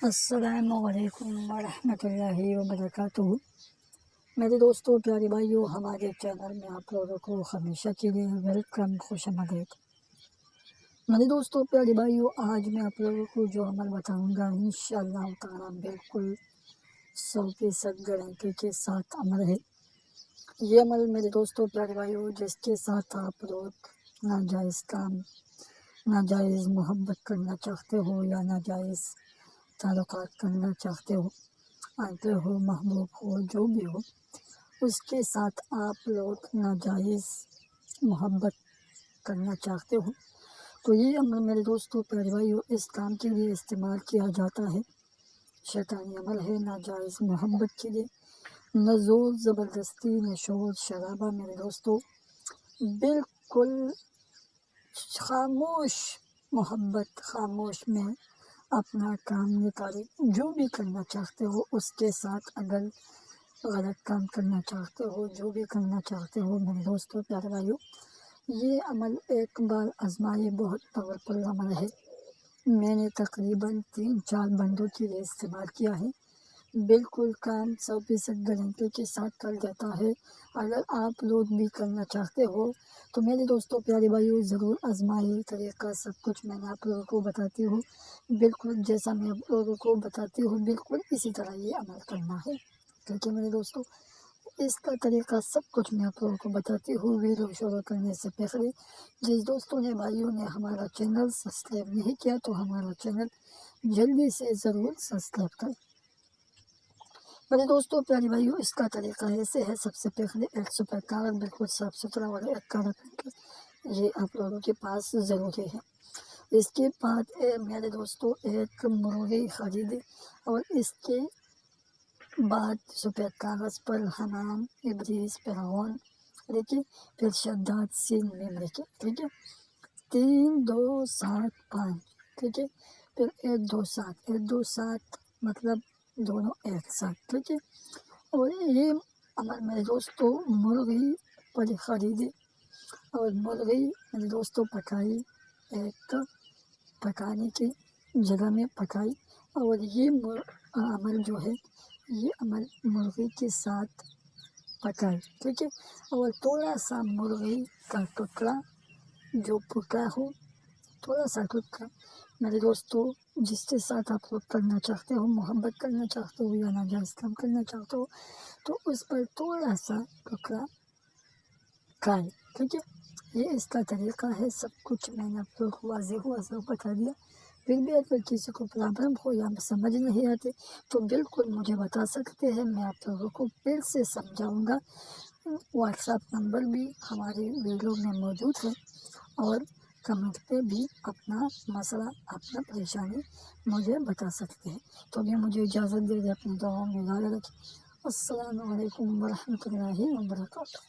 السلام علیکم ورحمۃ اللہ وبرکاتہ۔ میرے دوستوں، پیارے بھائیوں، ہمارے چینل میں آپ لوگوں کو ہمیشہ کے لیے ویلکم، خوش آمدید۔ میرے دوستوں، پیارے بھائیوں، آج میں آپ لوگوں کو جو عمل بتاؤں گا انشاءاللہ تعالیٰ بالکل 100% گارنٹی کے ساتھ عمل ہے۔ یہ عمل میرے دوستوں، پیارے بھائیوں، جس کے ساتھ آپ لوگ ناجائز کام، ناجائز محبت کرنا چاہتے ہو یا ناجائز تعلقات کرنا چاہتے ہو، آتے ہو، محبوب ہو، جو بھی ہو، اس کے ساتھ آپ لوگ ناجائز محبت کرنا چاہتے ہو تو یہ عمل میرے دوستوں، پیارے بھائیوں، اس کام کے لیے استعمال کیا جاتا ہے۔ شیطانی عمل ہے ناجائز محبت کے لیے، نہ زور زبردستی، نہ شور شرابہ۔ میرے دوستوں، بالکل خاموش محبت، خاموش میں اپنا کام نکالے۔ جو بھی کرنا چاہتے ہو اس کے ساتھ، اگر غلط کام کرنا چاہتے ہو، جو بھی کرنا چاہتے ہو، میرے دوستوں، پیارے بھائیوں، یہ عمل ایک بار آزمائے، بہت پاورفل عمل ہے۔ میں نے تقریباً 3-4 بندوں کے لیے استعمال کیا ہے۔ بالکل کام 100% گارنٹی کے ساتھ کر دیتا ہے۔ اگر آپ لوگ بھی کرنا چاہتے ہو تو میرے دوستوں، پیارے بھائیوں، ضرور آزمائیے۔ طریقہ سب کچھ میں نے آپ لوگوں کو بتاتی ہوں، بالکل جیسا میں آپ لوگوں کو بتاتی ہوں، بالکل اسی طرح یہ عمل کرنا ہے۔ ٹھیک ہے میرے دوستوں، اس کا طریقہ سب کچھ میں آپ لوگوں کو بتاتی ہوں۔ ویڈیو شروع کرنے سے پہلے جس دوستوں نے، بھائیوں نے ہمارا چینل سبسکرائب نہیں کیا تو ہمارا چینل جلدی سے ضرور سبسکرائب کریں۔ میرے دوستوں، پیارے بھائیوں، اس کا طریقہ ایسے ہے۔ سب سے پہلے ایک سپر کاغذ، بالکل صاف ستھرا والا ایک کاغذ یہ آپ لوگوں کے پاس ضروری ہے۔ اس کے بعد میرے دوستوں ایک مرغی خریدے اور اس کے بعد سفید کاغذ پر حمام، ابلیس، فرعون لکھے، پھر شداد سین میم لکھے۔ ٹھیک ہے، 3 2 7 5، ٹھیک ہے، پھر 1 2 7، 1 2 7 مطلب دونوں ایک ساتھ۔ ٹھیک ہے، اور یہ عمل میرے دوستوں مرغی پر خریدے اور مرغی میرے دوستوں پکائی، ایک پکانے کی جگہ میں پکائی، اور یہ عمل جو ہے، یہ عمل مرغی کے ساتھ پکائی۔ ٹھیک ہے، اور تھوڑا سا مرغی کا ٹکڑا جو پکا ہو، تھوڑا سا ٹکڑا میرے دوستوں، جس کے ساتھ آپ لوگ کرنا چاہتے ہو، محبت کرنا چاہتے ہو یا ناجائز کام کرنا چاہتے ہو، تو اس پر تھوڑا سا ٹکڑا کھائے۔ ٹھیک ہے، یہ اس کا طریقہ ہے۔ سب کچھ میں نے آپ کو واضح بتا دیا۔ پھر بھی اگر کسی کو پرابلم ہو یا سمجھ نہیں آتے تو بالکل مجھے بتا سکتے ہیں، میں آپ لوگوں کو پھر سے سمجھاؤں گا۔ واٹس ایپ نمبر بھی ہماری ویڈیو میں موجود ہے، اور کمنٹ پہ بھی اپنا مسئلہ، اپنا پریشانی مجھے بتا سکتے ہیں۔ تو ابھی مجھے اجازت دے دیں، اپنی دعاؤں میں یاد رکھیں۔ السلام علیکم ورحمۃ اللہ وبرکاتہ۔